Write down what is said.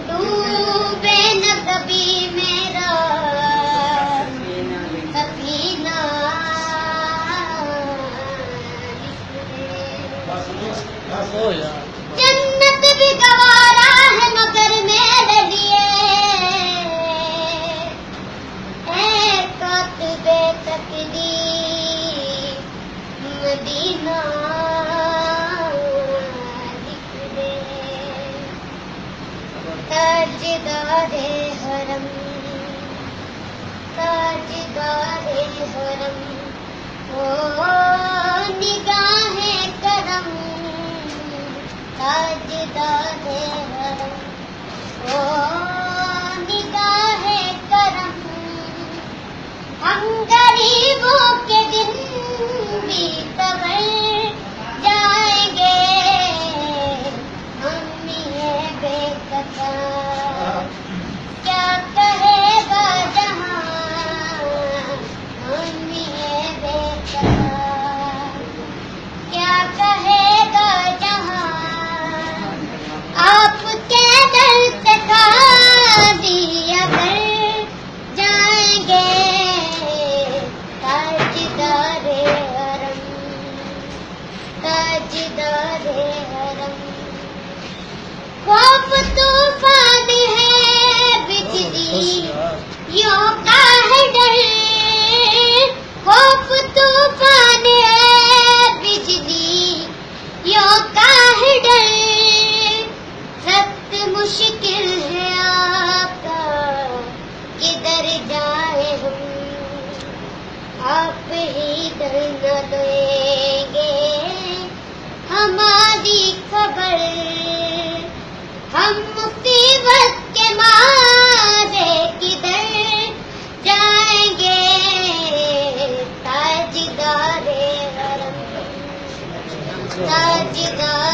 डूबे न कभी मेरा सफीना, जन्नत भी गवारा है मगर मेरे लिए है कातिबे तकदीर मदीना लिख दे। ताजदारे हरम, ताजदारे हरम, ओ निगाहे करम, ताजदारे हरम, ओ निगाहे करम। हम गरीबों के दिन भी कबर जाएंगे, हम ये बेकसा क्या कहेगा जहां, हम ये बेकसा क्या कहेगा जहां। आपके दर से खाली अगर जाएंगे, ताजदारे हरम, ताजदारे हरम। खौफ तूफान है बिजली यों का है डर, खौफ तूफान है बिजली यों का है डर। सख्त मुश्किल है आपका किधर जाए हम, आप ही डर न देंगे हमारी खबर। हम मुसीबत के मारे किधर जाएंगे, ताजदारे हरम, ताजदारे